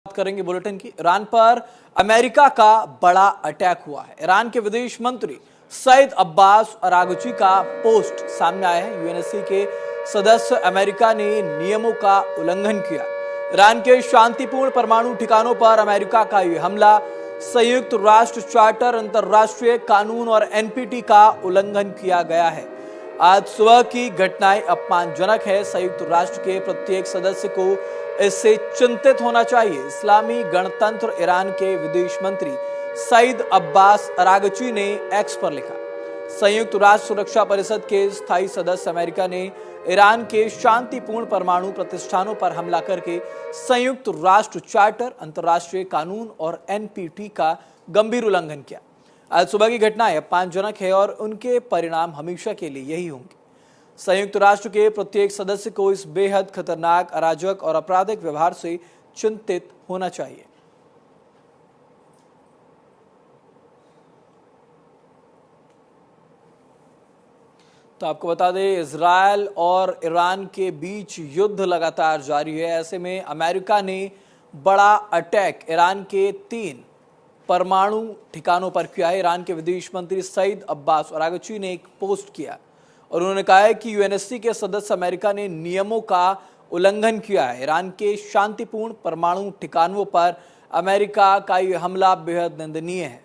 बात करेंगे बुलेटिन की। ईरान पर अमेरिका का बड़ा अटैक हुआ है। ईरान के विदेश मंत्री सईद अब्बास अरागची का पोस्ट सामने आया है। यूएनएससी के सदस्य अमेरिका ने नियमों का उल्लंघन किया। ईरान के शांतिपूर्ण परमाणु ठिकानों पर अमेरिका का यह हमला संयुक्त राष्ट्र चार्टर, अंतर्राष्ट्रीय कानून और एनपीटी का उल्लंघन किया गया है। आज सुबह की घटनाएं अपमानजनक है। संयुक्त राष्ट्र के प्रत्येक सदस्य को इससे चिंतित होना चाहिए। इस्लामी गणतंत्र ईरान के विदेश मंत्री सईद अब्बास अरागची ने एक्स पर लिखा। संयुक्त राष्ट्र सुरक्षा परिषद के स्थायी सदस्य अमेरिका ने ईरान के शांतिपूर्ण परमाणु प्रतिष्ठानों पर हमला करके संयुक्त राष्ट्र चार्टर, अंतर्राष्ट्रीय कानून और एनपीटी का गंभीर उल्लंघन किया। आज सुबह की घटनाएं अपमानजनक है और उनके परिणाम हमेशा के लिए यही होंगे। संयुक्त राष्ट्र के प्रत्येक सदस्य को इस बेहद खतरनाक, अराजक और आपराधिक व्यवहार से चिंतित होना चाहिए। तो आपको बता दें, इजरायल और ईरान के बीच युद्ध लगातार जारी है। ऐसे में अमेरिका ने बड़ा अटैक ईरान के 3 परमाणु ठिकानों पर किया है। ईरान के विदेश मंत्री सईद अब्बास अरागची ने एक पोस्ट किया और उन्होंने कहा है कि यूएनएससी के सदस्य अमेरिका ने नियमों का उल्लंघन किया है। ईरान के शांतिपूर्ण परमाणु ठिकानों पर अमेरिका का यह हमला बेहद निंदनीय है।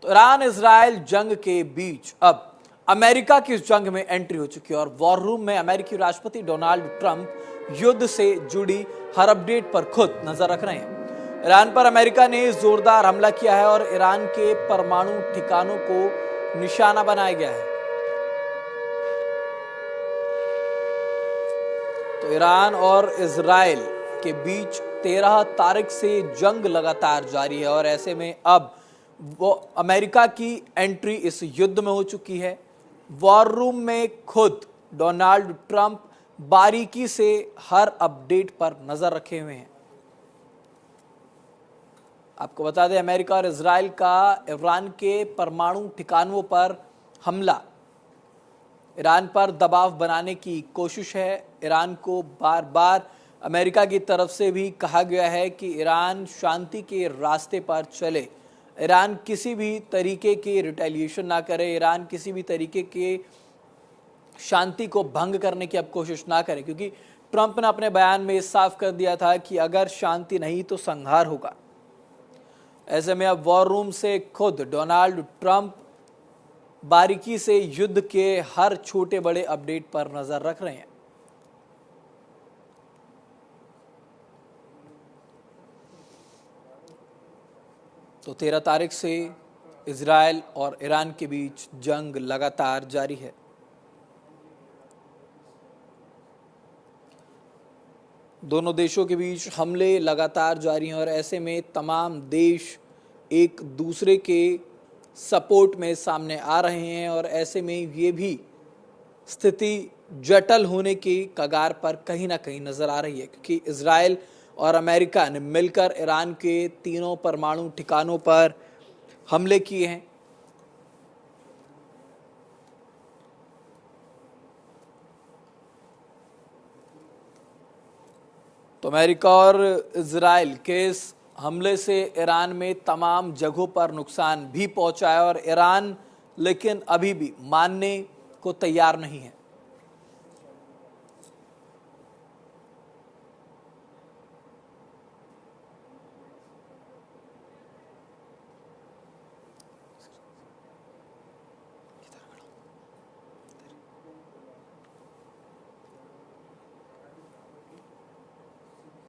तो ईरान इजरायल जंग के बीच अब अमेरिका की इस जंग में एंट्री हो चुकी है और वॉर रूम में अमेरिकी राष्ट्रपति डोनाल्ड ट्रंप युद्ध से जुड़ी हर अपडेट पर खुद नजर रख रहे हैं। ईरान पर अमेरिका ने जोरदार हमला किया है और ईरान के परमाणु ठिकानों को निशाना बनाया गया है। तो ईरान और इजरायल के बीच 13 तारीख से जंग लगातार जारी है और ऐसे में अब वो अमेरिका की एंट्री इस युद्ध में हो चुकी है। वॉर रूम में खुद डोनाल्ड ट्रंप बारीकी से हर अपडेट पर नजर रखे हुए हैं। आपको बता दें, अमेरिका और इजरायल का ईरान के परमाणु ठिकानों पर हमला ईरान पर दबाव बनाने की कोशिश है। ईरान को बार बार अमेरिका की तरफ से भी कहा गया है कि ईरान शांति के रास्ते पर चले, ईरान किसी भी तरीके के रिटेलिएशन ना करे, ईरान किसी भी तरीके के शांति को भंग करने की अब कोशिश ना करे, क्योंकि ट्रंप ने अपने बयान में साफ कर दिया था कि अगर शांति नहीं तो संहार होगा। ऐसे में अब वॉर रूम से खुद डोनाल्ड ट्रंप बारीकी से युद्ध के हर छोटे बड़े अपडेट पर नजर रख रहे हैं। तो 13 तारीख से इजरायल और ईरान के बीच जंग लगातार जारी है। दोनों देशों के बीच हमले लगातार जारी हैं और ऐसे में तमाम देश एक दूसरे के सपोर्ट में सामने आ रहे हैं और ऐसे में ये भी स्थिति जटिल होने की कगार पर कहीं ना कहीं नजर आ रही है, क्योंकि इजरायल और अमेरिका ने मिलकर ईरान के 3 परमाणु ठिकानों पर हमले किए हैं। तो अमेरिका और इजरायल के इस हमले से ईरान में तमाम जगहों पर नुकसान भी पहुंचा है और ईरान लेकिन अभी भी मानने को तैयार नहीं है।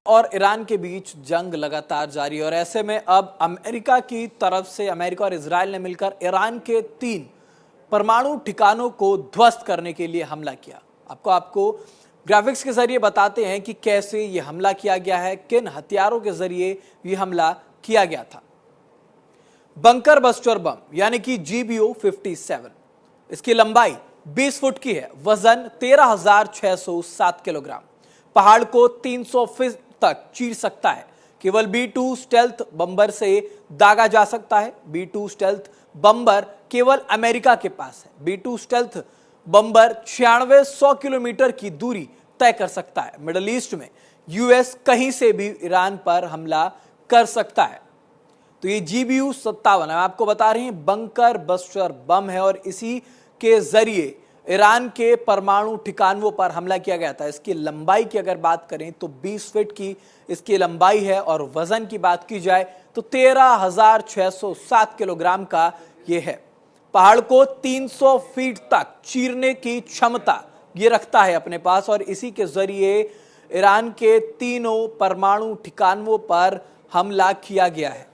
और ईरान के बीच जंग लगातार जारी है और ऐसे में अब अमेरिका की तरफ से अमेरिका और इजरायल ने मिलकर ईरान के 3 परमाणु ठिकानों को ध्वस्त करने के लिए हमला किया। आपको ग्राफिक्स के जरिए बताते हैं कि कैसे ये हमला किया गया है, किन हथियारों के जरिए ये हमला किया गया था। बंकर बस्टर बम यानी कि GBU-57, इसकी लंबाई 20 फुट की है, वजन 13,607 किलोग्राम, पहाड़ को 300 फीट तक चीर सकता है। केवल B-2 स्टेल्थ बम्बर से दागा जा सकता है। B-2 स्टेल्थ बम्बर केवल अमेरिका के पास है। B-2 स्टेल्थ बम्बर 9600 किलोमीटर की दूरी तय कर सकता है। मिडिल ईस्ट में यूएस कहीं से भी ईरान पर हमला कर सकता है। तो ये GBU-57 है, आपको बता रहे हैं बंकर बस्टर बम है और इसी के जरिए ईरान के परमाणु ठिकानों पर हमला किया गया था। इसकी लंबाई की अगर बात करें तो 20 फीट की इसकी लंबाई है और वजन की बात की जाए तो 13,607 किलोग्राम का ये है। पहाड़ को 300 फीट तक चीरने की क्षमता ये रखता है अपने पास और इसी के जरिए ईरान के तीनों परमाणु ठिकानों पर हमला किया गया है।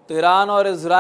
तो ईरान और इजराइल